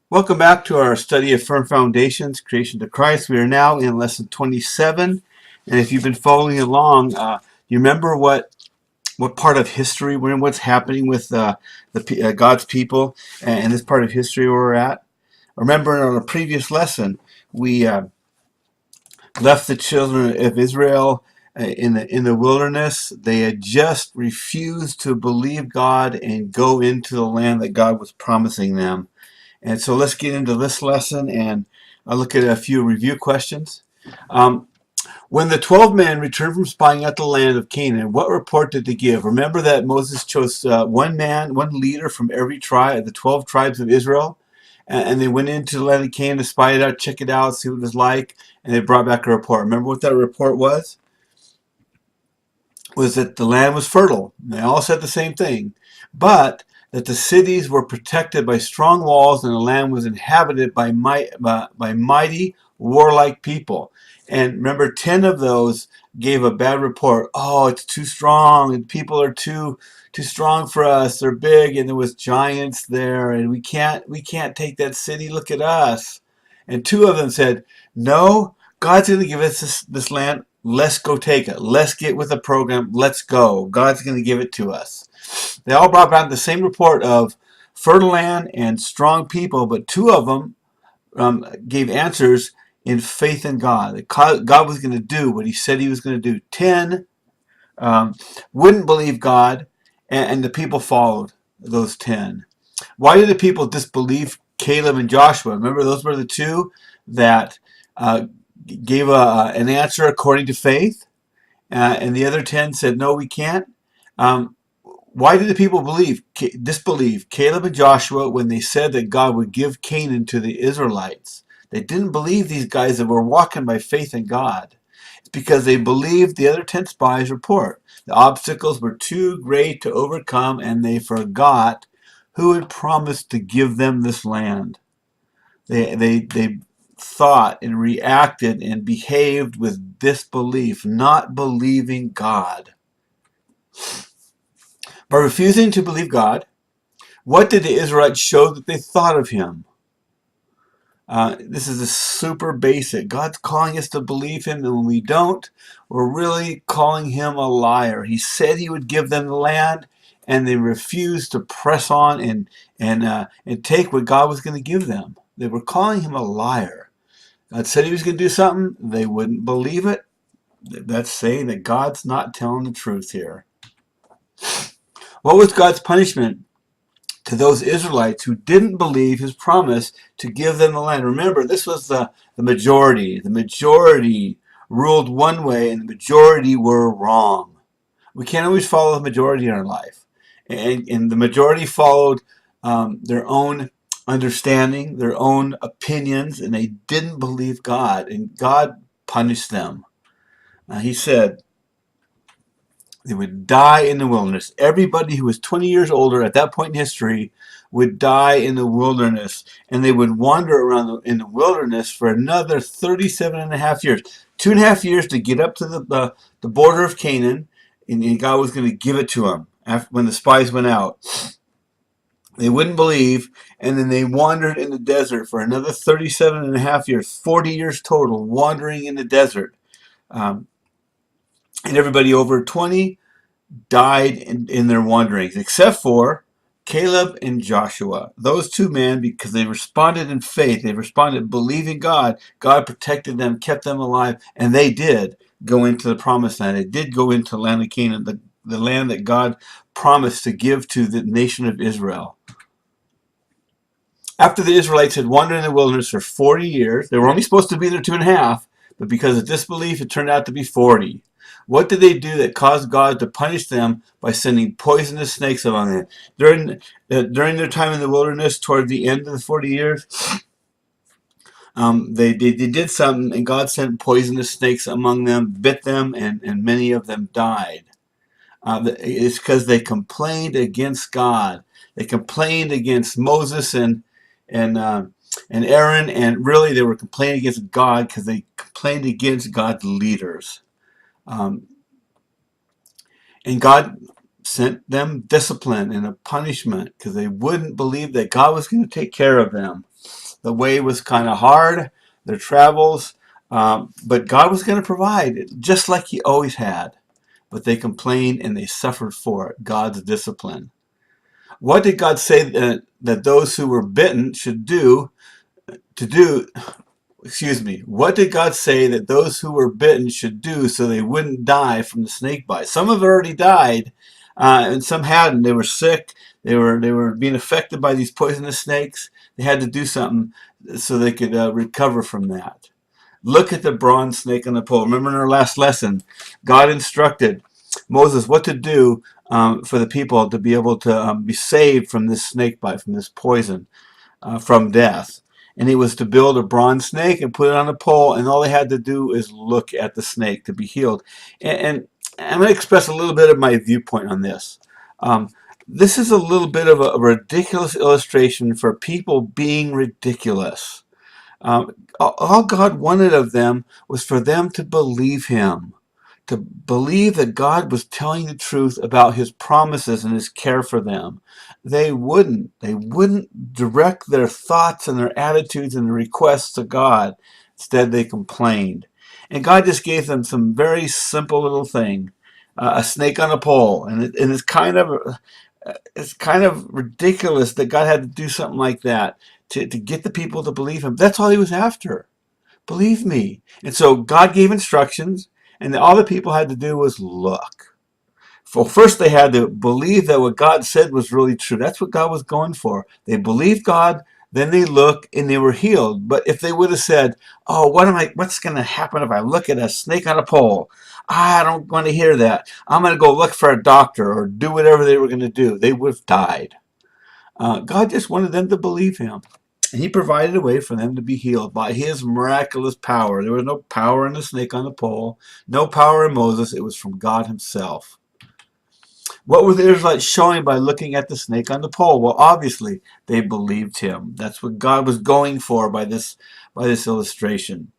Welcome back to our study of Firm Foundations, Creation to Christ. We are now in lesson 27. And if you've been following along, you remember what part of history we're in, what's happening with God's people and this part of history where we're at? Remember in our previous lesson, we left the children of Israel in the wilderness. They had just refused to believe God and go into the land that God was promising them. And so let's get into this lesson and I'll look at a few review questions. Um, when the 12 men returned from spying out the land of Canaan, what report did they give? Remember that Moses chose one man, one leader from every tribe, the 12 tribes of Israel, and they went into the land of Canaan to spy it out, check it out, see what it was like, and they brought back a report. Remember what that report was? Was that the land was fertile. They all said the same thing, but that the cities were protected by strong walls and the land was inhabited by mighty warlike people. And remember, 10 of those gave a bad report. Oh, it's too strong, and people are too strong for us. They're big, and there was giants there, and we can't take that city. Look at us. And 2 of them said, no, God's going to give us this land. Let's go take it. Let's get with the program. Let's go. God's going to give it to us. They all brought back the same report of fertile land and strong people, but 2 of them gave answers in faith in God. That God was going to do what he said he was going to do. 10 wouldn't believe God, and the people followed those 10. Why did the people disbelieve Caleb and Joshua? Remember, those were the 2 that gave an answer according to faith, and the other 10 said, no, we can't. Why did the people disbelieve Caleb and Joshua when they said that God would give Canaan to the Israelites? They didn't believe these guys that were walking by faith in God. It's because they believed the other 10 spies' report. The obstacles were too great to overcome, and they forgot who had promised to give them this land. They thought and reacted and behaved with disbelief, not believing God. By refusing to believe God, what did the Israelites show that they thought of him? This is a super basic. God's calling us to believe him, and when we don't, we're really calling him a liar. He said he would give them the land, and they refused to press on and take what God was going to give them. They were calling him a liar. God said he was going to do something. They wouldn't believe it. That's saying that God's not telling the truth here. What was God's punishment to those Israelites who didn't believe his promise to give them the land? Remember, this was the majority. The majority ruled one way, and the majority were wrong. We can't always follow the majority in our life. And the majority followed their own understanding, their own opinions, and they didn't believe God, and God punished them. He said, they would die in the wilderness. Everybody who was 20 years older at that point in history would die in the wilderness. And they would wander around in the wilderness for another 37 and a half years. 2.5 years to get up to the border of Canaan. And God was going to give it to them when the spies went out. They wouldn't believe. And then they wandered in the desert for another 37 and a half years. 40 years total wandering in the desert. And everybody over 20 died in their wanderings, except for Caleb and Joshua. Those 2 men, because they responded in faith, they responded believing God. God protected them, kept them alive, and they did go into the promised land. They did go into the land of Canaan, the land that God promised to give to the nation of Israel. After the Israelites had wandered in the wilderness for 40 years, they were only supposed to be there 2.5, but because of disbelief, it turned out to be 40. What did they do that caused God to punish them by sending poisonous snakes among them? During their time in the wilderness, toward the end of the 40 years, they did something, and God sent poisonous snakes among them, bit them, and many of them died. It's because they complained against God. They complained against Moses and Aaron, and really they were complaining against God because they complained against God's leaders. And God sent them discipline and a punishment because they wouldn't believe that God was going to take care of them. The way was kind of hard, their travels, but God was going to provide, just like He always had. But they complained and they suffered for it, God's discipline. What did God say that those who were bitten should do to do? Excuse me. What did God say that those who were bitten should do so they wouldn't die from the snake bite? Some have already died, and some hadn't. They were sick. They were being affected by these poisonous snakes. They had to do something so they could recover from that. Look at the bronze snake on the pole. Remember in our last lesson, God instructed Moses what to do for the people to be able to be saved from this snake bite, from this poison, from death. And it was to build a bronze snake and put it on a pole, and all they had to do is look at the snake to be healed. And I'm going to express a little bit of my viewpoint on this. This is a little bit of a ridiculous illustration for people being ridiculous. All God wanted of them was for them to believe Him, to believe that God was telling the truth about His promises and His care for them. They wouldn't direct their thoughts and their attitudes and their requests to God. Instead, they complained. And God just gave them some very simple little thing, a snake on a pole. And it's kind of ridiculous that God had to do something like that to get the people to believe Him. That's all He was after. Believe me. And so God gave instructions, and all the people had to do was look. Well, first they had to believe that what God said was really true. That's what God was going for. They believed God, then they looked, and they were healed. But if they would have said, "Oh, what's going to happen if I look at a snake on a pole?" I don't want to hear that. I'm going to go look for a doctor or do whatever they were going to do. They would have died. God just wanted them to believe Him. And He provided a way for them to be healed by His miraculous power. There was no power in the snake on the pole, no power in Moses. It was from God Himself. What were the Israelites showing by looking at the snake on the pole? Well, obviously, they believed Him. That's what God was going for by this illustration.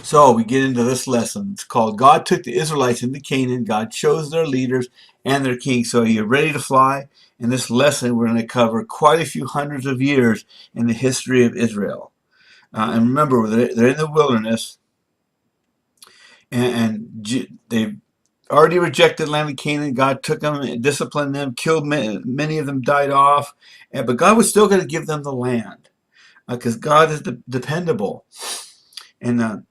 So we get into this lesson. It's called God Took the Israelites into Canaan. God chose their leaders and their king. So are you ready to fly? In this lesson, we're going to cover quite a few hundreds of years in the history of Israel. And remember, they're in the wilderness, and they've already rejected the land of Canaan. God took them, disciplined them, killed many of them, died off. But God was still going to give them the land because God is dependable. And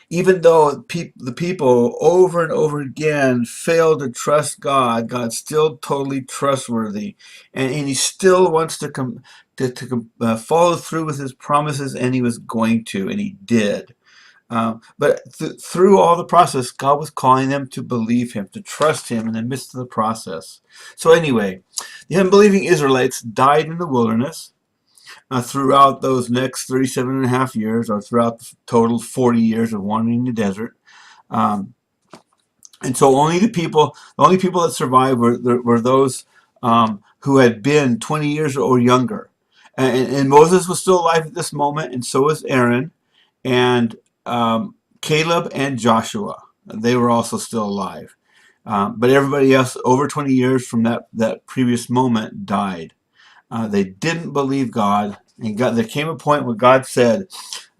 even though the people over and over again failed to trust God, God's still totally trustworthy, and He still wants to follow through with His promises, and He was going to, and He did. But through all the process, God was calling them to believe Him, to trust Him in the midst of the process. So anyway, the unbelieving Israelites died in the wilderness. Throughout those next 37 and a half years, or throughout the total 40 years of wandering the desert. And so the only people that survived were those who had been 20 years or younger. And Moses was still alive at this moment, and so was Aaron, and Caleb and Joshua. They were also still alive. But everybody else over 20 years from that previous moment died. They didn't believe God. And there came a point where God said,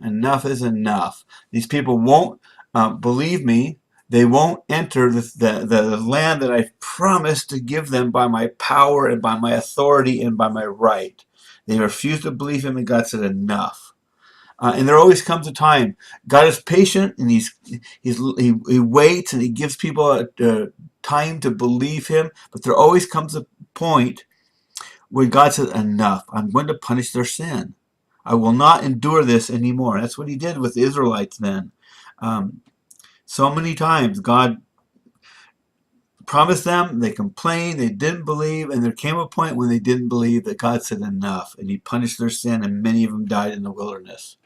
enough is enough. These people won't believe me. They won't enter the land that I promised to give them by my power and by my authority and by my right. They refused to believe Him, and God said, enough. And there always comes a time. God is patient, and He waits, and He gives people time to believe Him. But there always comes a point when God says, enough, I'm going to punish their sin. I will not endure this anymore. That's what He did with the Israelites then. So many times God promised them, they complained, they didn't believe, and there came a point when they didn't believe that God said enough, and He punished their sin, and many of them died in the wilderness.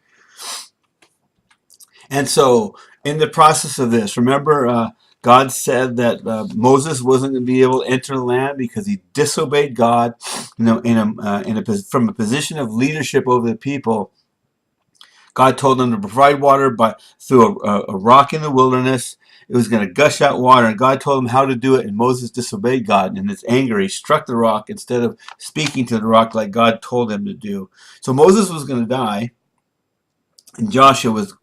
And so in the process of this, remember, God said that Moses wasn't going to be able to enter the land because he disobeyed God, from a position of leadership over the people. God told them to provide water through a rock in the wilderness, it was going to gush out water, and God told him how to do it, and Moses disobeyed God, and in his anger he struck the rock instead of speaking to the rock like God told him to do. So Moses was going to die, and Joshua was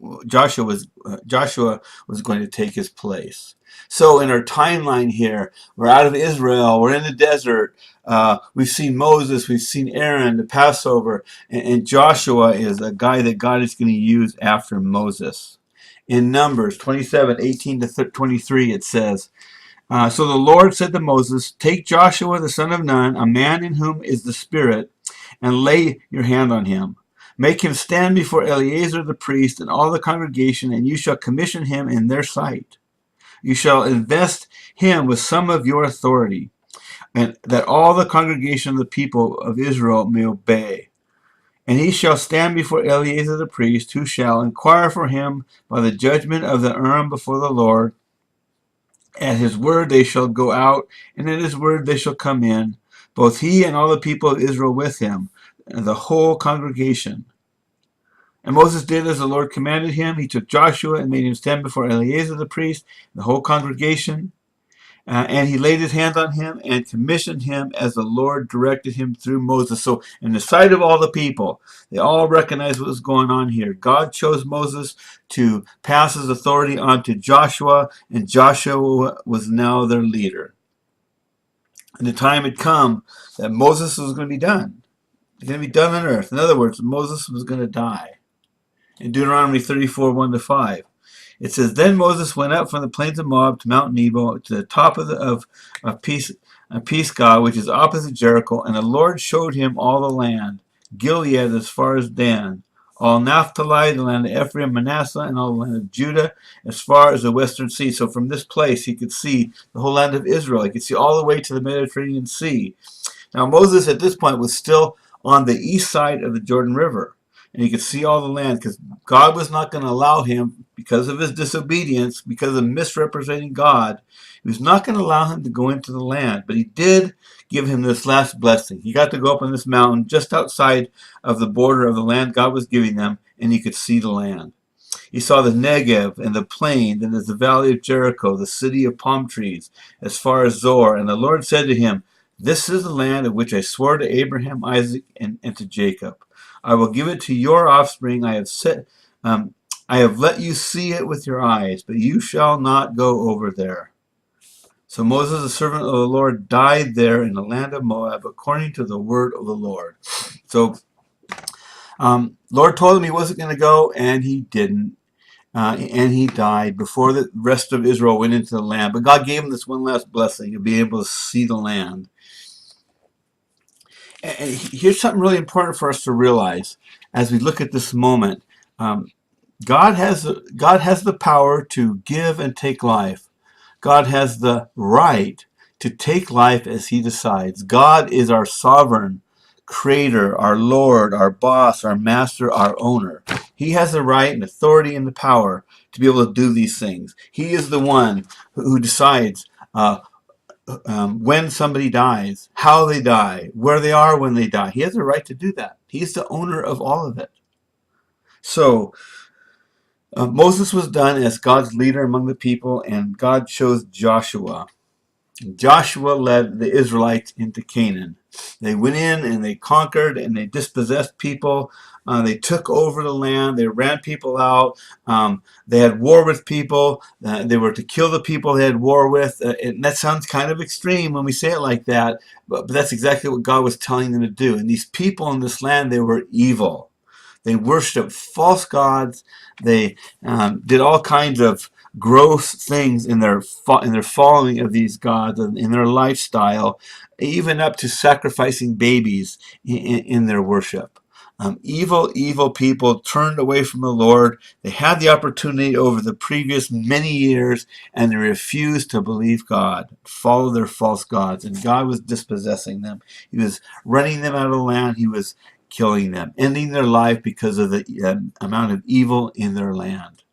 going to take his place. So in our timeline here, we're out of Israel, we're in the desert. We've seen Moses, we've seen Aaron, the Passover, and Joshua is a guy that God is going to use after Moses. In Numbers 27:18-23, it says, so the Lord said to Moses, take Joshua the son of Nun, a man in whom is the Spirit, and lay your hand on him. Make him stand before Eleazar the priest and all the congregation, and you shall commission him in their sight. You shall invest him with some of your authority, and that all the congregation of the people of Israel may obey. And he shall stand before Eleazar the priest, who shall inquire for him by the judgment of the Urim before the Lord. At his word they shall go out, and at his word they shall come in, both he and all the people of Israel with him, and the whole congregation. And Moses did as the Lord commanded him. He took Joshua and made him stand before Eleazar the priest, the whole congregation. And he laid his hand on him and commissioned him as the Lord directed him through Moses. So in the sight of all the people, they all recognized what was going on here. God chose Moses to pass his authority on to Joshua, and Joshua was now their leader. And the time had come that Moses was going to be done. He's going to be done on earth. In other words, Moses was going to die. In Deuteronomy 34:1-5. It says, then Moses went up from the plains of Moab to Mount Nebo, to the top of Pisgah, which is opposite Jericho, and the Lord showed him all the land, Gilead as far as Dan, all Naphtali, the land of Ephraim, Manasseh, and all the land of Judah, as far as the western sea. So from this place he could see the whole land of Israel. He could see all the way to the Mediterranean Sea. Now Moses at this point was still on the east side of the Jordan River. And he could see all the land, because God was not going to allow him, because of his disobedience, because of misrepresenting God, he was not going to allow him to go into the land. But he did give him this last blessing. He got to go up on this mountain just outside of the border of the land God was giving them, and he could see the land. He saw the Negev and the plain, and the valley of Jericho, the city of palm trees, as far as Zoar. And the Lord said to him, this is the land of which I swore to Abraham, Isaac, and to Jacob. I will give it to your offspring. I have let you see it with your eyes, but you shall not go over there. So Moses, the servant of the Lord, died there in the land of Moab, according to the word of the Lord. So Lord told him he wasn't going to go, and he didn't. And he died before the rest of Israel went into the land. But God gave him this one last blessing to be able to see the land. And here's something really important for us to realize as we look at this moment. God has the power to give and take life. God has the right to take life as he decides. God is our sovereign creator, our Lord, our boss, our master, our owner. He has the right and authority and the power to be able to do these things. He is the one who decides when somebody dies, how they die, where they are when they die. He has the right to do that. He's the owner of all of it. So Moses was done as God's leader among the people, and God chose Joshua. Joshua led the Israelites into Canaan. They went in and they conquered and they dispossessed people. They took over the land. They ran people out. They had war with people. They were to kill the people they had war with. And that sounds kind of extreme when we say it like that, but that's exactly what God was telling them to do. And these people in this land, they were evil. They worshipped false gods. They did all kinds of gross things in their following of these gods, in their lifestyle, even up to sacrificing babies in their worship. Evil people turned away from the Lord. They had the opportunity over the previous many years, and they refused to believe God, follow their false gods, and God was dispossessing them. He was running them out of the land. He was killing them, ending their life because of the amount of evil in their land.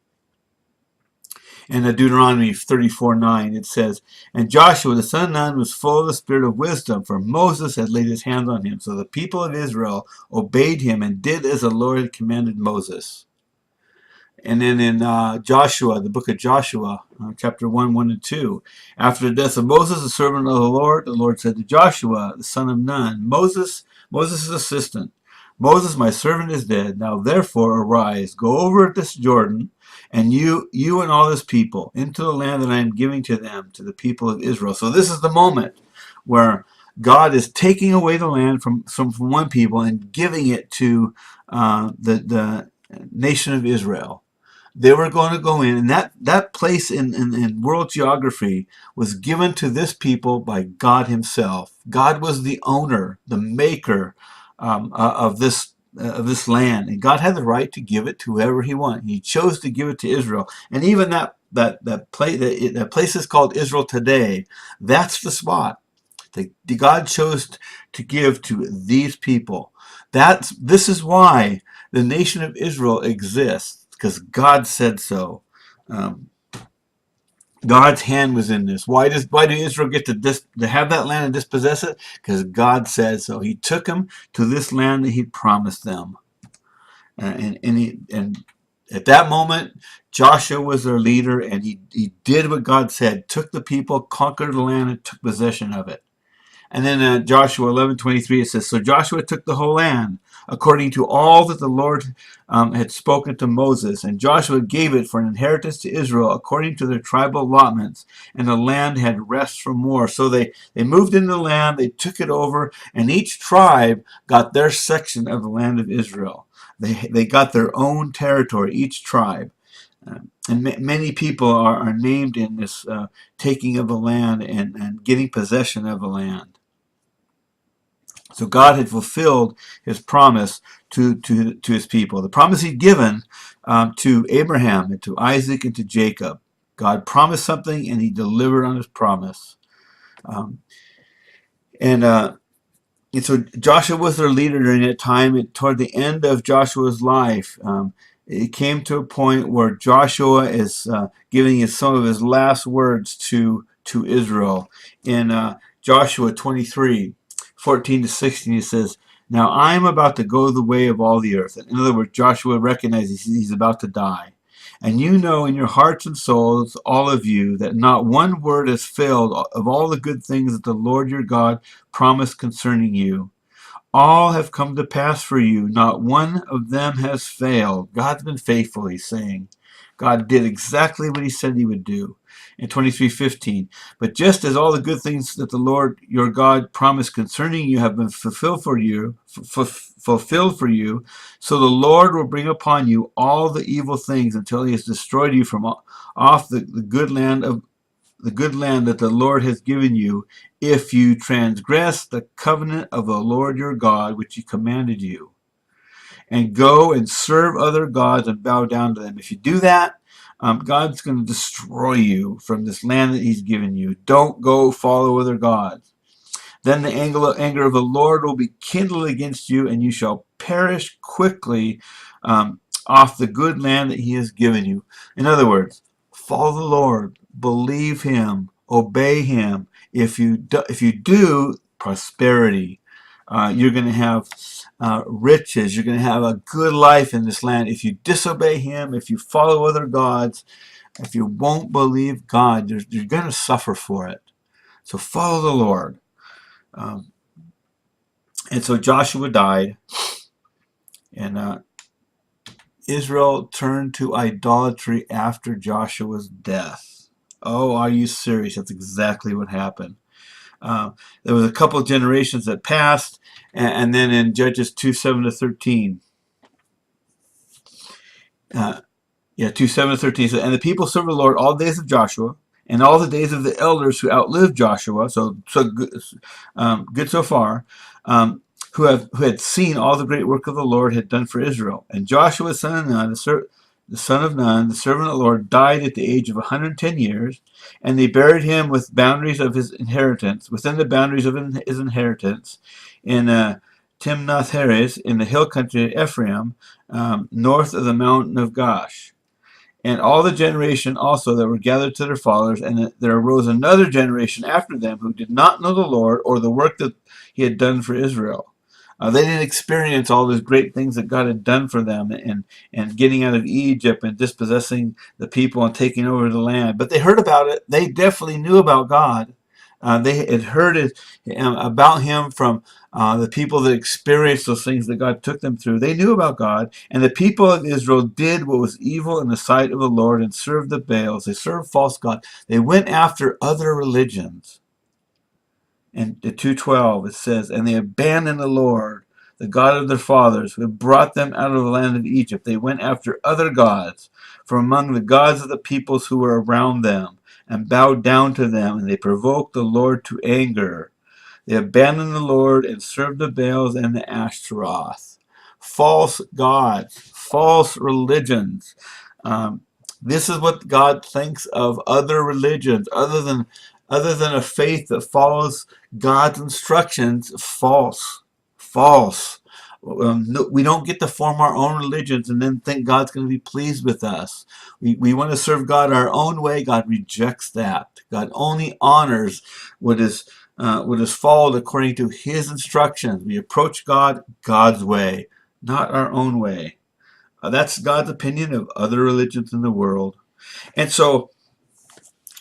In Deuteronomy 34:9, it says, and Joshua the son of Nun was full of the spirit of wisdom, for Moses had laid his hands on him. So the people of Israel obeyed him and did as the Lord had commanded Moses. And then in Joshua, the book of Joshua, chapter 1, 1 and 2, after the death of Moses, the servant of the Lord said to Joshua, the son of Nun, Moses' assistant, Moses, my servant, is dead. Now therefore arise, go over this Jordan, and you and all this people, into the land that I am giving to them, to the people of Israel. So this is the moment where God is taking away the land from one people and giving it to the nation of Israel. They were going to go in, and that place in world geography was given to this people by God himself. God was the owner, the maker of this land, and God had the right to give it to whoever he wanted. He chose to give it to Israel, and even that place is called Israel today. That's the spot that God chose to give to these people. This is why the nation of Israel exists, because God said so. God's hand was in this. Why do Israel get to have that land and dispossess it? Because God said so. He took them to this land that he promised them. And at that moment, Joshua was their leader, and he did what God said, took the people, conquered the land, and took possession of it. And then Joshua 11:23, it says, so Joshua took the whole land, according to all that the Lord had spoken to Moses. And Joshua gave it for an inheritance to Israel, according to their tribal allotments. And the land had rest from war. So they moved into the land, they took it over, and each tribe got their section of the land of Israel. They got their own territory, each tribe. And many people are named in this taking of the land and getting possession of the land. So God had fulfilled his promise to his people. The promise he'd given to Abraham and to Isaac and to Jacob. God promised something and he delivered on his promise. And so Joshua was their leader during that time. And toward the end of Joshua's life, it came to a point where Joshua is giving some of his last words to Israel. In Joshua 23, 14 to 16, it says, now I am about to go the way of all the earth. In other words, Joshua recognizes he's about to die. And you know in your hearts and souls, all of you, that not one word has failed of all the good things that the Lord your God promised concerning you. All have come to pass for you. Not one of them has failed. God's been faithful, he's saying. God did exactly what he said he would do. In 23:15, but just as all the good things that the Lord your God promised concerning you have been fulfilled for you, so the Lord will bring upon you all the evil things until he has destroyed you from off the good land that the Lord has given you, if you transgress the covenant of the Lord your God, which he commanded you, and go and serve other gods and bow down to them. If you do that, God's going to destroy you from this land that he's given you. Don't go follow other gods. Then the anger of the Lord will be kindled against you, and you shall perish quickly off the good land that he has given you. In other words, follow the Lord, believe him, obey him. If you do, prosperity. You're going to have riches. You're going to have a good life in this land. If you disobey him, if you follow other gods, if you won't believe God, you're going to suffer for it. So follow the Lord. And so Joshua died, and Israel turned to idolatry after Joshua's death. Oh, are you serious? That's exactly what happened. There was a couple of generations that passed, and then in Judges 2:7 to 13, 2:7 to 13 says, and the people served the Lord all the days of Joshua and all the days of the elders who outlived Joshua. So good so far. Who had seen all the great work of the Lord had done for Israel. And Joshua, son of Nun, the son of Nun, the servant of the Lord, died at the age of 110 years, and they buried him with boundaries of his inheritance, within the boundaries of his inheritance, in Timnath-Heres, in the hill country of Ephraim, north of the mountain of Gaash. And all the generation also that were gathered to their fathers, and there arose another generation after them who did not know the Lord or the work that he had done for Israel. They didn't experience all those great things that God had done for them, and getting out of Egypt and dispossessing the people and taking over the land. But they heard about it. They definitely knew about God. They had heard it, about him from the people that experienced those things that God took them through. They knew about God. And the people of Israel did what was evil in the sight of the Lord and served the Baals. They served false gods. They went after other religions. In 2:12 it says, and they abandoned the Lord, the God of their fathers, who had brought them out of the land of Egypt. They went after other gods from among the gods of the peoples who were around them, and bowed down to them, and they provoked the Lord to anger. They abandoned the Lord and served the Baals and the Ashtaroth. False gods, false religions. This is what God thinks of other religions, other than a faith that follows God's instructions. False, false. We don't get to form our own religions and then think God's going to be pleased with us. We want to serve God our own way. God rejects that. God only honors what is followed according to his instructions. We approach God God's way, not our own way. That's God's opinion of other religions in the world. And so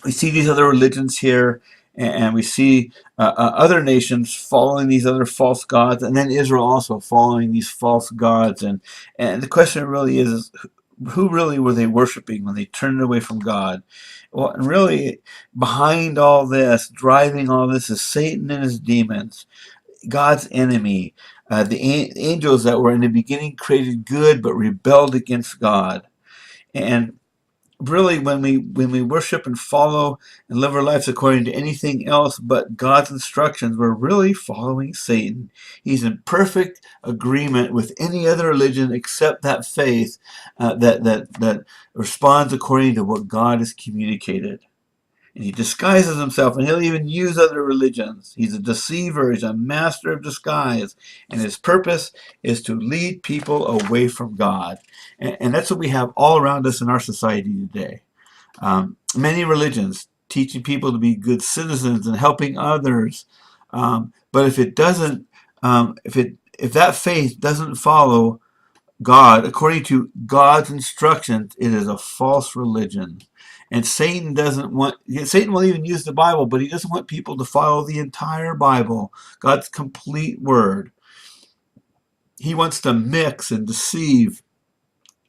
we see these other religions here, and we see other nations following these other false gods, and then Israel also following these false gods. And the question really is who really were they worshiping when they turned away from God? Well, and really, behind all this, driving all this, is Satan and his demons, God's enemy, the angels that were in the beginning created good but rebelled against God. And really, when we worship and follow and live our lives according to anything else but God's instructions, we're really following Satan. He's in perfect agreement with any other religion except that faith that responds according to what God has communicated. And he disguises himself, and he'll even use other religions. He's a deceiver. He's a master of disguise. And his purpose is to lead people away from God. And that's what we have all around us in our society today. Many religions teaching people to be good citizens and helping others. But if it doesn't, if that faith doesn't follow God according to God's instructions, it is a false religion. And Satan will even use the Bible, but he doesn't want people to follow the entire Bible, God's complete word. He wants to mix and deceive,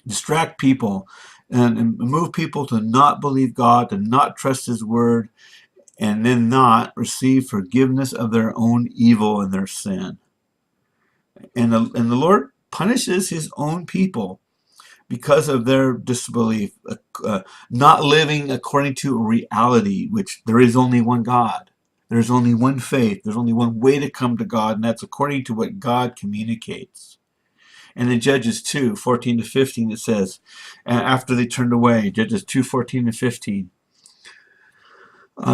distract people, and move people to not believe God, to not trust his word, and then not receive forgiveness of their own evil and their sin. And the Lord punishes his own people because of their disbelief, not living according to reality, which there is only one God. There's only one faith. There's only one way to come to God, and that's according to what God communicates. And in Judges 2:14-15, it says, after they turned away, Judges 2:14-15,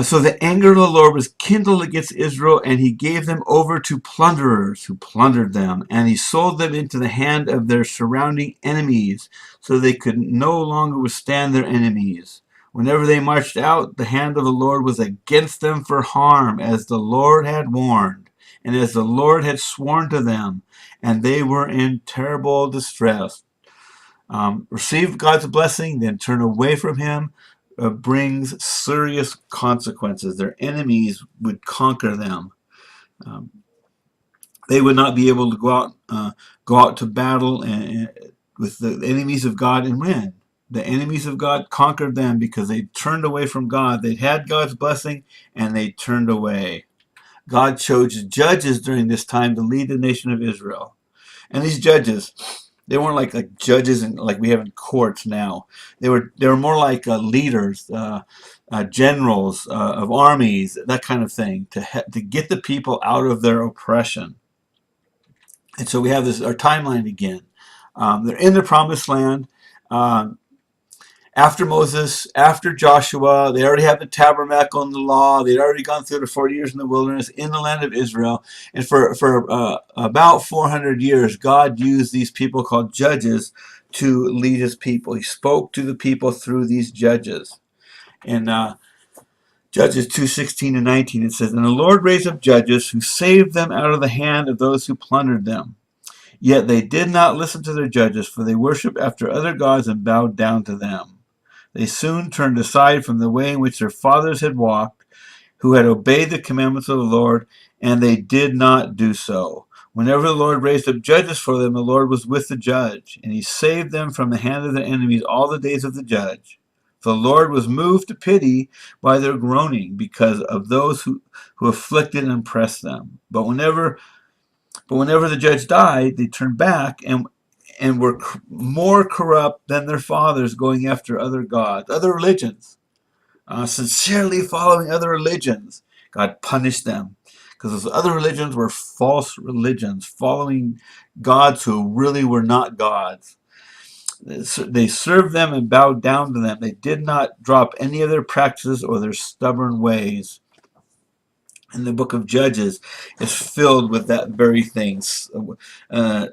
so the anger of the Lord was kindled against Israel, and he gave them over to plunderers who plundered them, and he sold them into the hand of their surrounding enemies, so they could no longer withstand their enemies. Whenever they marched out, the hand of the Lord was against them for harm, as the Lord had warned, and as the Lord had sworn to them, and they were in terrible distress. Receive God's blessing, then turn away from him, brings serious consequences. Their enemies would conquer them. They would not be able to go out to battle with the enemies of God and win. The enemies of God conquered them because they turned away from God. They had God's blessing and they turned away. God chose judges during this time to lead the nation of Israel. And these judges, they weren't like judges like we have in courts now. They were more like leaders, generals of armies, that kind of thing, to get the people out of their oppression. And so we have our timeline again. They're in the promised land. After Moses, after Joshua, they already have the tabernacle and the law. They'd already gone through the 40 years in the wilderness in the land of Israel. And for about 400 years, God used these people called judges to lead his people. He spoke to the people through these judges. In Judges 2:16-19, it says, "And the Lord raised up judges who saved them out of the hand of those who plundered them. Yet they did not listen to their judges, for they worshipped after other gods and bowed down to them. They soon turned aside from the way in which their fathers had walked, who had obeyed the commandments of the Lord, and they did not do so. Whenever the Lord raised up judges for them, the Lord was with the judge, and he saved them from the hand of their enemies all the days of the judge. The Lord was moved to pity by their groaning because of those who afflicted and oppressed them. But whenever the judge died, they turned back and were more corrupt than their fathers, going after other gods, other religions, sincerely following other religions. God punished them because those other religions were false religions, following gods who really were not gods. They served them and bowed down to them. They did not drop any of their practices or their stubborn ways." And the book of Judges is filled with that very thing,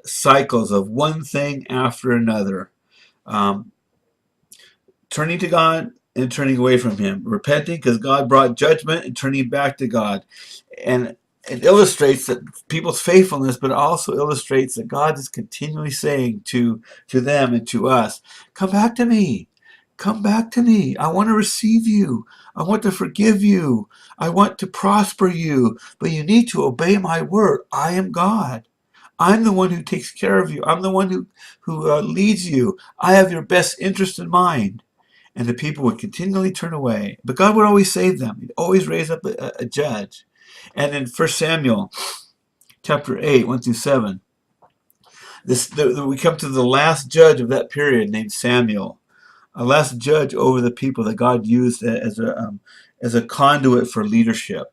cycles of one thing after another, turning to God and turning away from him, repenting because God brought judgment, and turning back to God. And it illustrates that people's faithfulness, but it also illustrates that God is continually saying to them and to us, "Come back to me. Come back to me. I want to receive you. I want to forgive you. I want to prosper you. But you need to obey my word. I am God. I'm the one who takes care of you. I'm the one who leads you. I have your best interest in mind." And the people would continually turn away. But God would always save them. He'd always raise up a judge. And in 1 Samuel chapter 8, 1-7, we come to the last judge of that period named Samuel, a last judge over the people that God used as a conduit for leadership.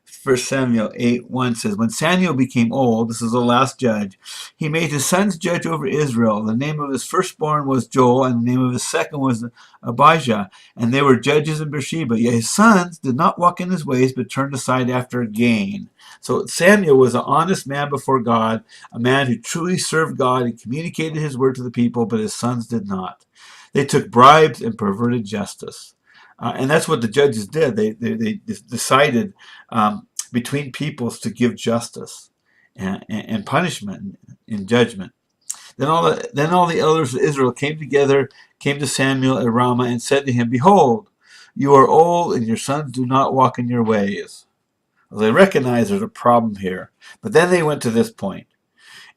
1 Samuel 8:1 says, "When Samuel became old," this is the last judge, "he made his sons judge over Israel. The name of his firstborn was Joel, and the name of his second was Abijah, and they were judges in Beersheba. Yet his sons did not walk in his ways, but turned aside after gain." So Samuel was an honest man before God, a man who truly served God and communicated his word to the people, but his sons did not. They took bribes and perverted justice. And that's what the judges did. They decided between peoples to give justice and punishment and judgment. Then all the elders of Israel came to Samuel at Ramah and said to him, "Behold, you are old, and your sons do not walk in your ways." Well, they recognized there's a problem here. But then they went to this point.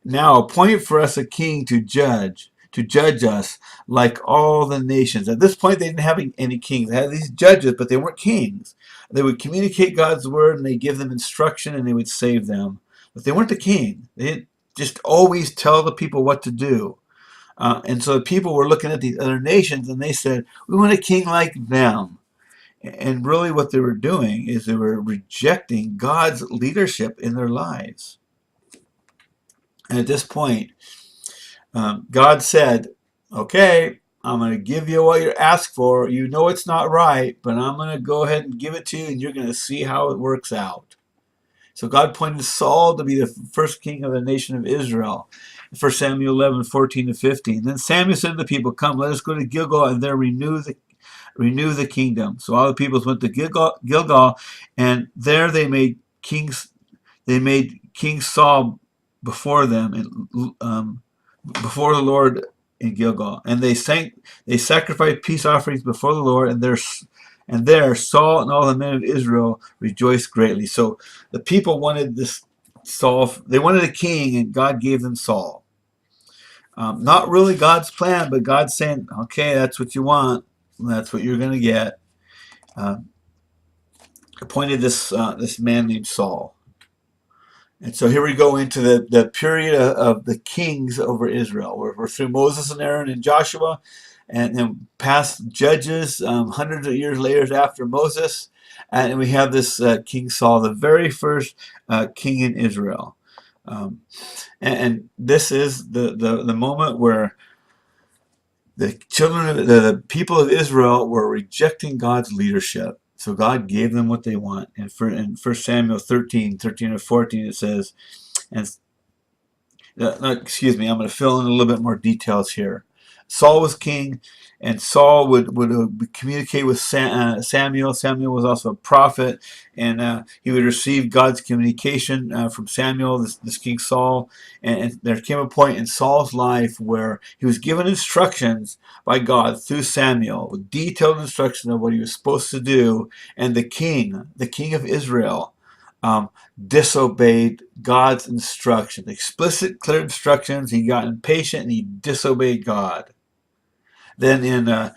"Now appoint for us a king to judge us like all the nations." At this point, they didn't have any kings. They had these judges, but they weren't kings. They would communicate God's word, and they give them instruction, and they would save them. But they weren't the king. They didn't just always tell the people what to do. And so the people were looking at these other nations, and they said, "We want a king like them." And really what they were doing is they were rejecting God's leadership in their lives. And at this point, God said, "Okay, I'm going to give you what you asked for. You know it's not right, but I'm going to go ahead and give it to you, and you're going to see how it works out." So God appointed Saul to be the first king of the nation of Israel. 1 Samuel 11, 14-15. Then Samuel said to the people, "Come, let us go to Gilgal and there renew the kingdom." So all the peoples went to Gilgal, and there they made King Saul before them, and before the Lord in Gilgal, and they sacrificed peace offerings before the Lord, and there Saul and all the men of Israel rejoiced greatly. So the people wanted this Saul. They wanted a king, and God gave them Saul. Not really God's plan, but God saying, "Okay, that's what you want. That's what you're going to get." Appointed this man named Saul. And so here we go into the period of the kings over Israel. We're through Moses and Aaron and Joshua, and then past judges, hundreds of years later after Moses. And we have this King Saul, the very first king in Israel. And this is the moment where the people of Israel were rejecting God's leadership. So God gave them what they want. And in 1 Samuel 13-14, it says, excuse me, I'm going to fill in a little bit more details here. Saul was king, and Saul would communicate with Samuel. Samuel was also a prophet, and he would receive God's communication from Samuel, this King Saul. And there came a point in Saul's life where he was given instructions by God through Samuel, with detailed instructions of what he was supposed to do. And the king of Israel, disobeyed God's instructions, explicit, clear instructions. He got impatient and he disobeyed God. Then in 1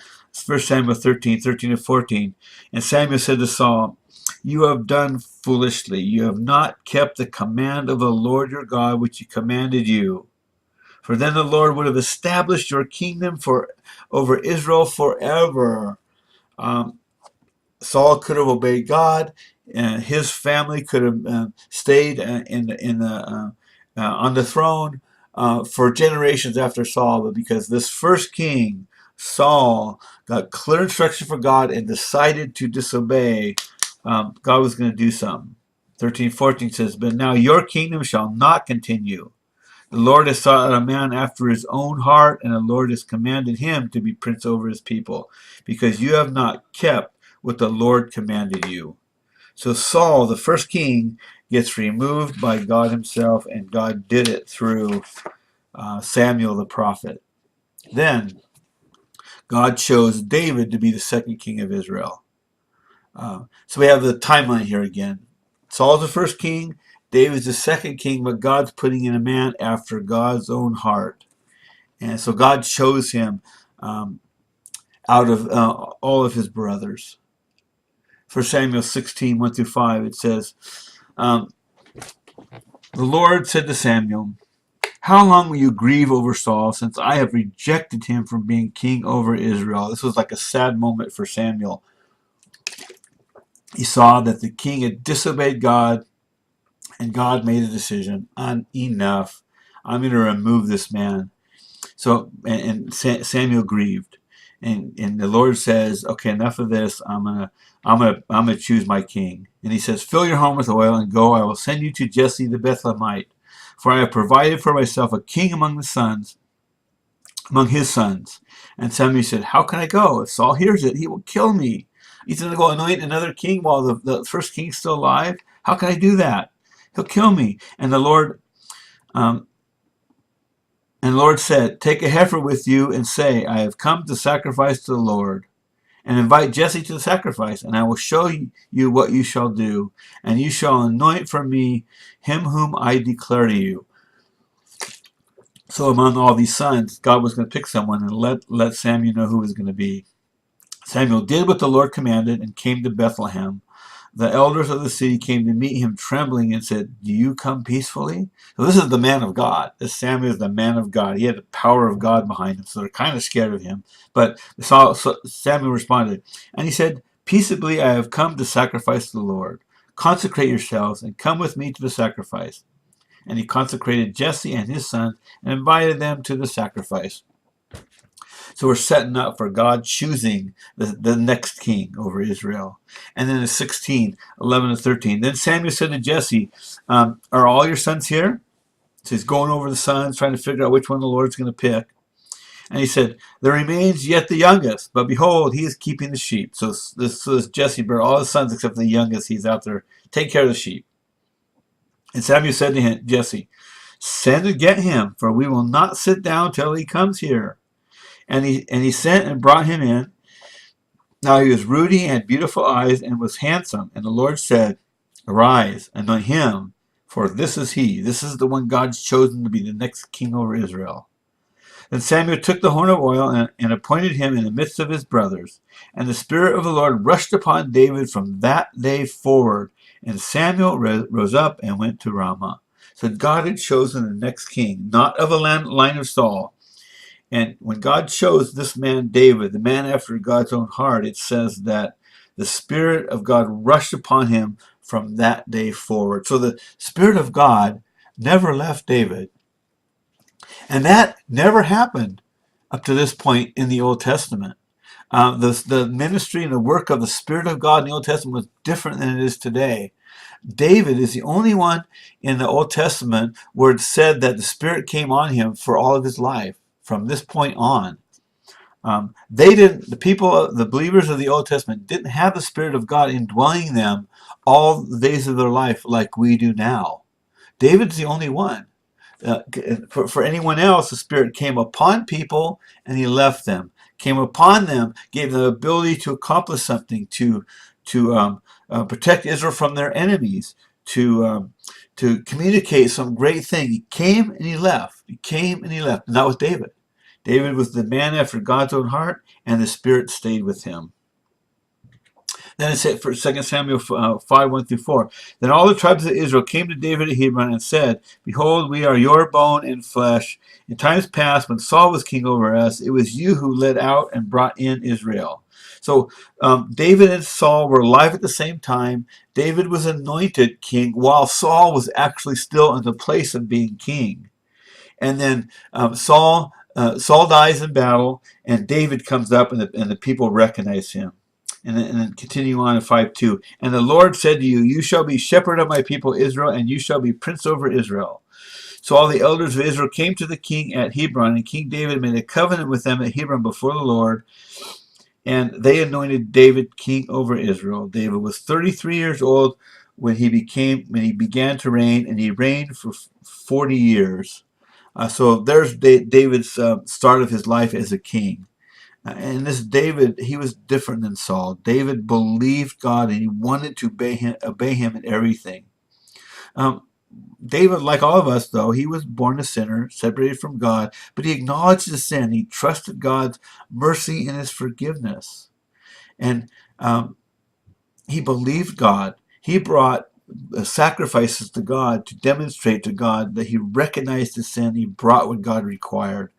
Samuel 13 to 14, and Samuel said to Saul, "You have done foolishly. You have not kept the command of the Lord your God, which he commanded you. For then the Lord would have established your kingdom over Israel forever." Saul could have obeyed God. His family could have stayed on the throne for generations after Saul, but because this first king, Saul, got clear instruction from God and decided to disobey, God was going to do something. 13:14 says, "But now your kingdom shall not continue. The Lord has sought out a man after his own heart, and the Lord has commanded him to be prince over his people, because you have not kept what the Lord commanded you." So Saul, the first king, gets removed by God himself, and God did it through Samuel the prophet. Then God chose David to be the second king of Israel. So we have the timeline here again. Saul's the first king, David's the second king, but God's putting in a man after God's own heart. And so God chose him out of all of his brothers. For Samuel 16, 1 through 5, it says, the Lord said to Samuel, "How long will you grieve over Saul, since I have rejected him from being king over Israel?" This was like a sad moment for Samuel. He saw that the king had disobeyed God, and God made a decision. Enough. I'm going to remove this man. So, and Samuel grieved. And the Lord says, "Okay, enough of this. I'm gonna choose my king." And he says, "Fill your home with oil and go. I will send you to Jesse the Bethlehemite, for I have provided for myself a king among his sons." And Samuel said, "How can I go? If Saul hears it, he will kill me. He's going to go anoint another king while the first king's still alive. How can I do that? He'll kill me." And the Lord said, "Take a heifer with you and say, I have come to sacrifice to the Lord. And invite Jesse to the sacrifice, and I will show you what you shall do. And you shall anoint for me him whom I declare to you." So among all these sons, God was going to pick someone and let Samuel know who it was going to be. Samuel did what the Lord commanded and came to Bethlehem. The elders of the city came to meet him trembling and said, "Do you come peacefully?" So this is the man of God. This Samuel is the man of God. He had the power of God behind him, so they're kind of scared of him. But Samuel responded, and he said, "Peaceably I have come to sacrifice to the Lord. Consecrate yourselves and come with me to the sacrifice." And he consecrated Jesse and his sons and invited them to the sacrifice. So we're setting up for God choosing the next king over Israel. And then in 16, 11 to 13, then Samuel said to Jesse, "Are all your sons here?" So he's going over the sons, trying to figure out which one the Lord's going to pick. And he said, "There remains yet the youngest, but behold, he is keeping the sheep." So this Jesse brought all his sons except the youngest. He's out there taking care of the sheep. And Samuel said to him, Jesse, "Send and get him, for we will not sit down till he comes here." And he sent and brought him in. Now he was ruddy and had beautiful eyes and was handsome. And the Lord said, "Arise, anoint him, for this is he." This is the one God's chosen to be the next king over Israel. Then Samuel took the horn of oil and appointed him in the midst of his brothers. And the Spirit of the Lord rushed upon David from that day forward. And Samuel rose up and went to Ramah. So God had chosen the next king, not of a line of Saul. And when God chose this man, David, the man after God's own heart, it says that the Spirit of God rushed upon him from that day forward. So the Spirit of God never left David. And that never happened up to this point in the Old Testament. The ministry and the work of the Spirit of God in the Old Testament was different than it is today. David is the only one in the Old Testament where it said that the Spirit came on him for all of his life from this point on. The people, the believers of the Old Testament didn't have the Spirit of God indwelling them all the days of their life like we do now. David's the only one. For anyone else, the Spirit came upon people and he left them. Came upon them, gave them the ability to accomplish something, to protect Israel from their enemies, to communicate some great thing. He came and he left. He came and he left. Not with David. David was the man after God's own heart, and the Spirit stayed with him. Then it said for 2 Samuel 5, 1 through 4. Then all the tribes of Israel came to David at Hebron and said, Behold, we are your bone and flesh. In times past, when Saul was king over us, it was you who led out and brought in Israel. So David and Saul were alive at the same time. David was anointed king while Saul was actually still in the place of being king. And then Saul dies in battle, and David comes up, and the people recognize him. And then continue on in 5:2. And the Lord said to you, You shall be shepherd of my people Israel, and you shall be prince over Israel. So all the elders of Israel came to the king at Hebron, and King David made a covenant with them at Hebron before the Lord, and they anointed David king over Israel. David was 33 years old when he began to reign, and he reigned for 40 years. So there's David's start of his life as a king. And this David, he was different than Saul. David believed God and he wanted to obey him in everything. David, like all of us, though, he was born a sinner, separated from God, but he acknowledged his sin. He trusted God's mercy and his forgiveness. And he believed God. He brought sacrifices to God to demonstrate to God that he recognized his sin. He brought what God required.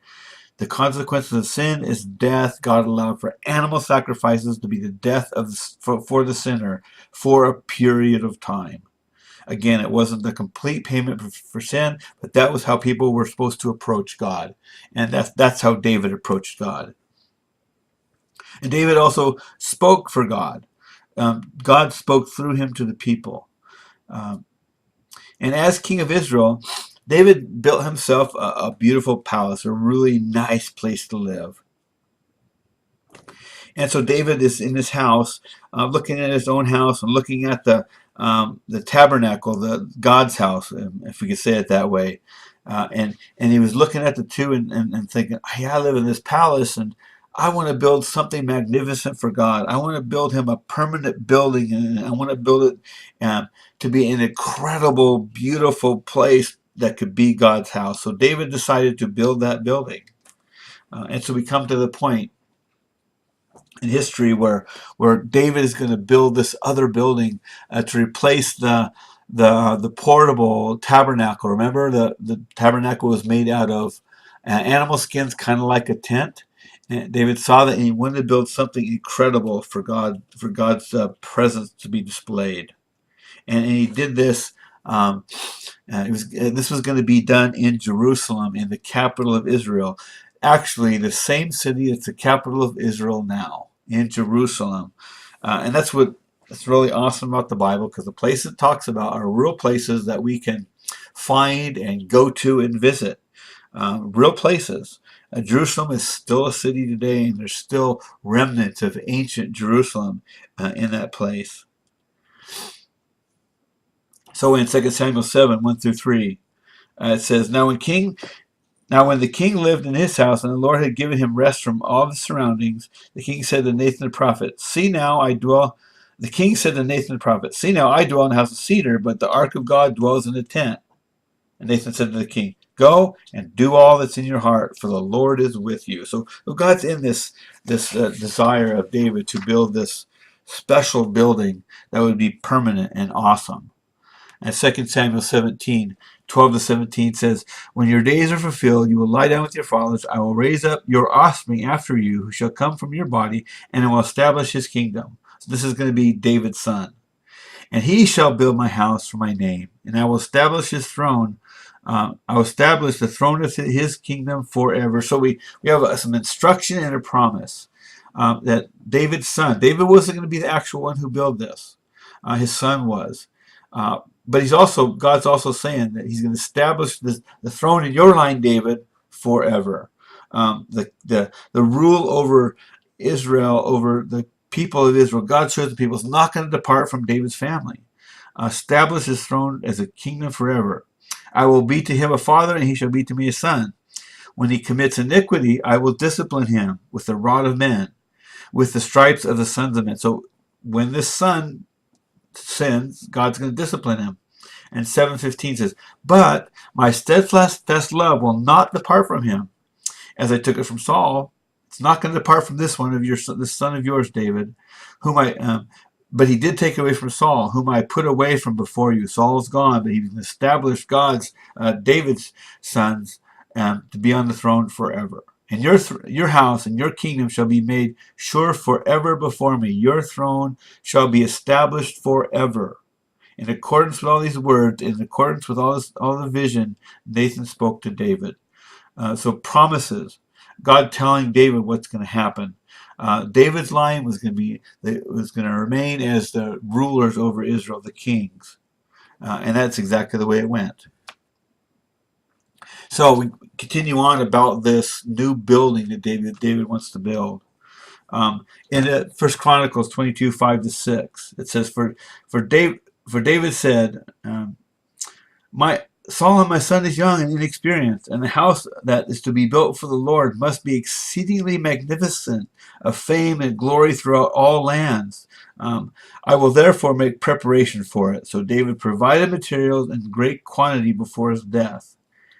The consequences of sin is death. God allowed for animal sacrifices to be the death for the sinner for a period of time. Again, it wasn't the complete payment for sin, but that was how people were supposed to approach God. And that's how David approached God. And David also spoke for God. God spoke through him to the people. And as king of Israel, David built himself a beautiful palace, a really nice place to live. And so David is in his house, looking at his own house and looking at the tabernacle, the God's house, if we could say it that way. And he was looking at the two and thinking, hey, I live in this palace and I want to build something magnificent for God. I want to build him a permanent building, and I want to build it to be an incredible, beautiful place that could be God's house. So David decided to build that building. And so we come to the point in history where David is going to build this other building to replace the portable tabernacle. Remember, the tabernacle was made out of animal skins, kind of like a tent. And David saw that and he wanted to build something incredible for God's presence to be displayed. And he did this. This was going to be done in Jerusalem, in the capital of Israel. Actually, the same city that's the capital of Israel now, in Jerusalem. And that's really awesome about the Bible, because the places it talks about are real places that we can find and go to and visit. Real places. Jerusalem is still a city today, and there's still remnants of ancient Jerusalem in that place. So in 2 Samuel 7, 1 through 3, it says, Now when the king lived in his house, and the Lord had given him rest from all the surroundings, the king said to Nathan the prophet, The king said to Nathan the prophet, See now, I dwell in a house of cedar, but the ark of God dwells in a tent. And Nathan said to the king, Go and do all that's in your heart, for the Lord is with you. So God's in this desire of David to build this special building that would be permanent and awesome. And 2 Samuel 17, 12 to 17 says, When your days are fulfilled, you will lie down with your fathers. I will raise up your offspring after you, who shall come from your body, and I will establish his kingdom. So this is going to be David's son. And he shall build my house for my name, and I will establish his throne. I will establish the throne of his kingdom forever. So we have some instruction and a promise that David's son, David wasn't going to be the actual one who built this. His son was. But God's also saying that he's going to establish the throne in your line, David, forever. The rule over Israel, over the people of Israel, God's chosen people, is not going to depart from David's family. Establish his throne as a kingdom forever. I will be to him a father, and he shall be to me a son. When he commits iniquity, I will discipline him with the rod of men, with the stripes of the sons of men. So when this son sins, God's going to discipline him. And 7:15 says, but my steadfast love will not depart from him, as I took it from Saul. It's not going to depart from this one of this son of yours, David, whom but he did take away from Saul, whom I put away from before you. Saul is gone, but he's established David's sons, to be on the throne forever. And your house and your kingdom shall be made sure forever before me. Your throne shall be established forever. In accordance with all these words, in accordance with all the vision, Nathan spoke to David. So promises, God telling David what's going to happen. David's line was going to remain as the rulers over Israel, the kings, and that's exactly the way it went. So we continue on about this new building that David wants to build. In 1 Chronicles 22:5-6, it says, For David said, Solomon, my son, is young and inexperienced, and the house that is to be built for the Lord must be exceedingly magnificent, of fame and glory throughout all lands. I will therefore make preparation for it. So David provided materials in great quantity before his death.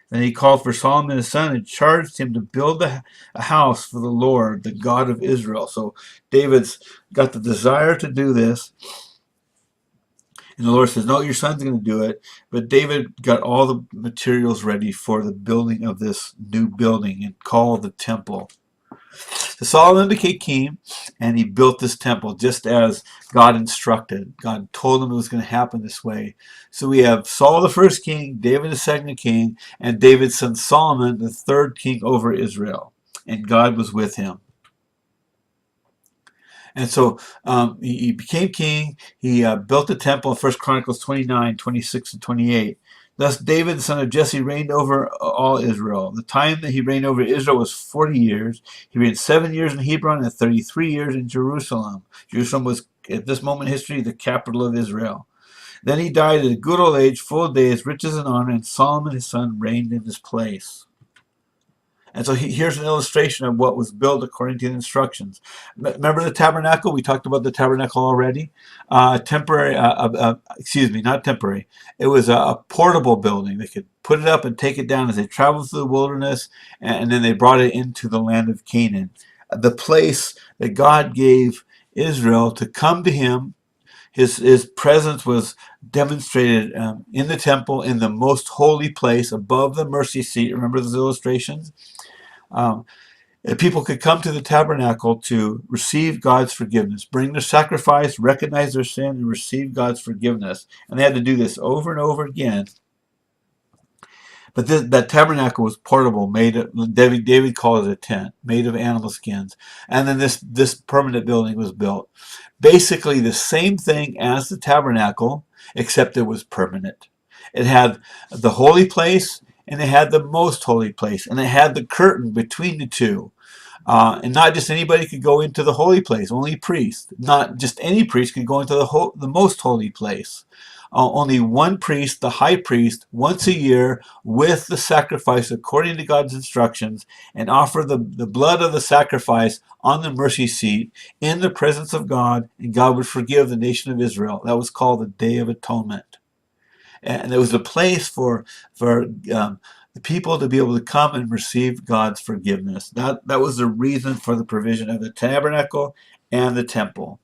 Then he called for Solomon his son and charged him to build a house for the Lord, the God of Israel. So David's got the desire to do this. And the Lord says, no, your son's going to do it. But David got all the materials ready for the building of this new building and called the temple. So Solomon became king, and he built this temple just as God instructed. God told him it was going to happen this way. So we have Saul the first king, David the second king, and David's son Solomon the third king over Israel. And God was with him. And so he became king. He built the temple in 1 Chronicles 29:26-28. Thus David, the son of Jesse, reigned over all Israel. The time that he reigned over Israel was 40 years. He reigned 7 years in Hebron and 33 years in Jerusalem. Jerusalem was, at this moment in history, the capital of Israel. Then he died at a good old age, full of days, riches, and honor, and Solomon his son reigned in his place. And so here's an illustration of what was built according to the instructions. Remember the tabernacle? We talked about the tabernacle already. Not temporary. It was a portable building. They could put it up and take it down as they traveled through the wilderness, and then they brought it into the land of Canaan. The place that God gave Israel to come to him. His presence was demonstrated in the temple, in the most holy place above the mercy seat. Remember those illustrations? People could come to the tabernacle to receive God's forgiveness, bring their sacrifice, recognize their sin, and receive God's forgiveness. And they had to do this over and over again. But that tabernacle was portable, David called it a tent, made of animal skins. And then this permanent building was built. Basically the same thing as the tabernacle, except it was permanent. It had the holy place, and it had the most holy place, and it had the curtain between the two. And not just anybody could go into the holy place, only priests. Not just any priest could go into the most holy place. Only one priest, the high priest, once a year with the sacrifice according to God's instructions, and offer the blood of the sacrifice on the mercy seat in the presence of God, and God would forgive the nation of Israel. That was called the Day of Atonement. And it was a place for the people to be able to come and receive God's forgiveness. That was the reason for the provision of the tabernacle and the temple.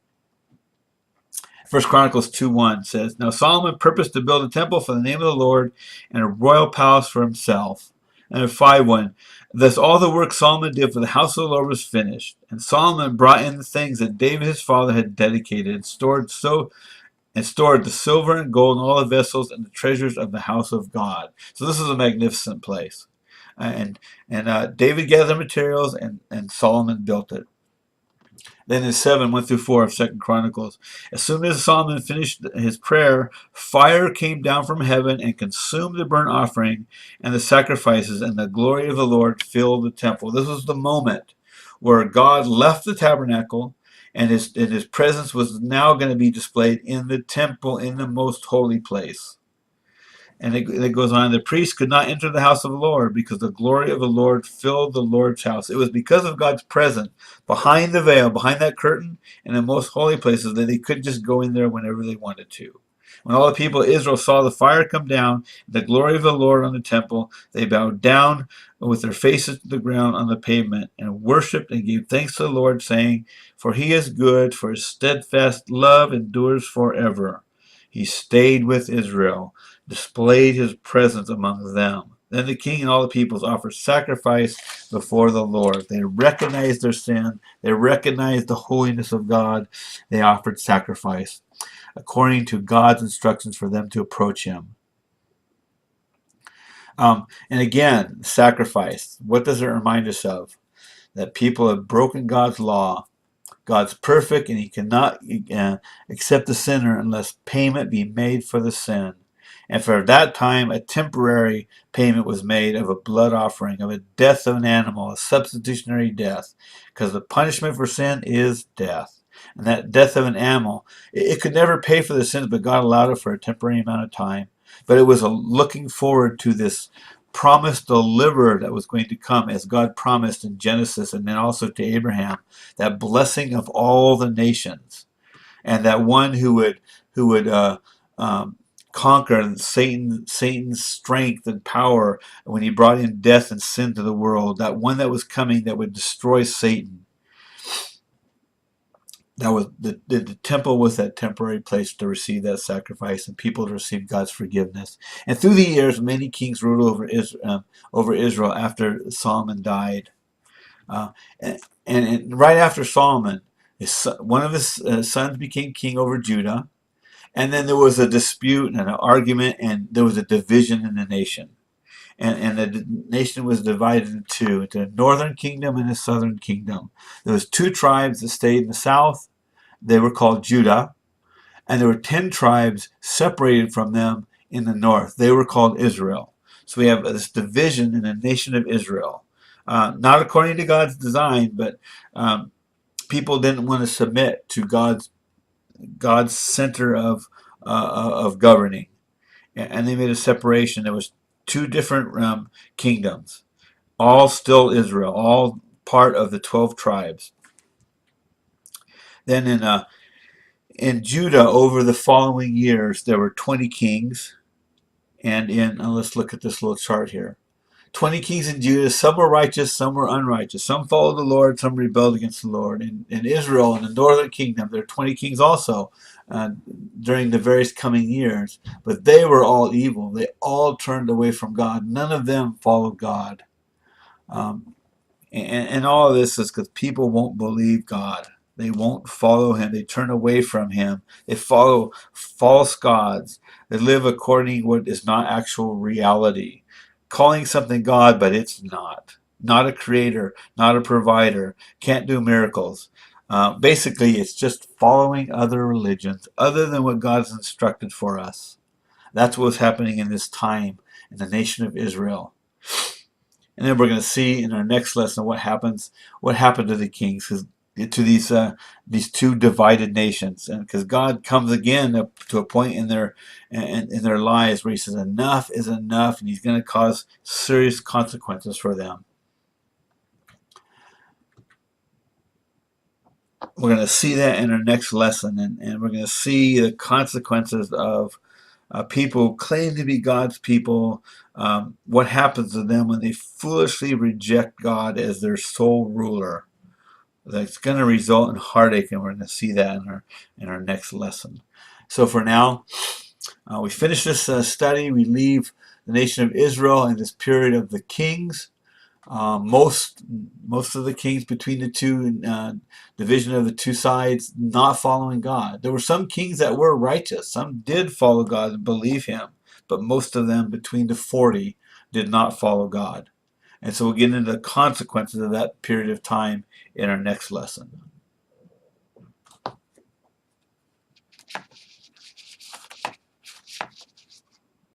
1 Chronicles 2:1 says, Now Solomon purposed to build a temple for the name of the Lord and a royal palace for himself. And 5:1, Thus all the work Solomon did for the house of the Lord was finished. And Solomon brought in the things that David his father had dedicated and stored the silver and gold and all the vessels and the treasures of the house of God. So this is a magnificent place. And David gathered materials, and Solomon built it. Then in 7, 1 through 4 of 2 Chronicles. As soon as Solomon finished his prayer, fire came down from heaven and consumed the burnt offering and the sacrifices, and the glory of the Lord filled the temple. This was the moment where God left the tabernacle, and his presence was now going to be displayed in the temple, in the most holy place. And it goes on, the priest could not enter the house of the Lord because the glory of the Lord filled the Lord's house. It was because of God's presence behind the veil, behind that curtain, in the most holy places, that they couldn't just go in there whenever they wanted to. When all the people of Israel saw the fire come down, the glory of the Lord on the temple, they bowed down with their faces to the ground on the pavement and worshipped and gave thanks to the Lord, saying, "For he is good, for his steadfast love endures forever." He stayed with Israel, displayed his presence among them. Then the king and all the peoples offered sacrifice before the Lord. They recognized their sin. They recognized the holiness of God. They offered sacrifice according to God's instructions for them to approach him. And again, sacrifice. What does it remind us of? That people have broken God's law. God's perfect, and he cannot accept the sinner unless payment be made for the sin. And for that time, a temporary payment was made of a blood offering, of a death of an animal, a substitutionary death, because the punishment for sin is death. And that death of an animal, it could never pay for the sins, but God allowed it for a temporary amount of time. But it was a looking forward to this promised deliverer that was going to come, as God promised in Genesis, and then also to Abraham, that blessing of all the nations, and that one who would conquer Satan's strength and power when he brought in death and sin to the world. That one that was coming that would destroy Satan. That was the temple was that temporary place to receive that sacrifice and people to receive God's forgiveness. And through the years, many kings ruled over Israel after Solomon died. And right after Solomon, one of his sons became king over Judah. And then there was a dispute and an argument, and there was a division in the nation. And the nation was divided into a northern kingdom and a southern kingdom. There was 2 tribes that stayed in the south. They were called Judah. And there were 10 tribes separated from them in the north. They were called Israel. So we have this division in the nation of Israel. Not according to God's design, but people didn't want to submit to God's center of governing, and they made a separation. There was 2 different kingdoms, all still Israel, all part of the 12 tribes. Then in Judah, over the following years, there were 20 kings, and let's look at this little chart here. 20 kings in Judah, some were righteous, some were unrighteous. Some followed the Lord, some rebelled against the Lord. In Israel, in the northern kingdom, there are 20 kings also during the various coming years. But they were all evil. They all turned away from God. None of them followed God. And all of this is because people won't believe God. They won't follow him. They turn away from him. They follow false gods. They live according to what is not actual reality. Calling something God, but it's not. Not a creator, not a provider, can't do miracles. Basically, it's just following other religions other than what God's instructed for us. That's what's happening in this time in the nation of Israel. And then we're going to see in our next lesson what happened to the kings, to these 2 divided nations, and because God comes again to a point in their lives where he says enough is enough, and he's going to cause serious consequences for them. We're going to see that in our next lesson, and we're going to see the consequences of people who claim to be God's people, what happens to them when they foolishly reject God as their sole ruler. That's going to result in heartache, and we're going to see that in our next lesson. So for now, we finish this study. We leave the nation of Israel in this period of the kings. Most of the kings between the 2 division of the 2 sides not following God. There were some kings that were righteous. Some did follow God and believe him, but most of them between the 40 did not follow God. And so we'll get into the consequences of that period of time in our next lesson.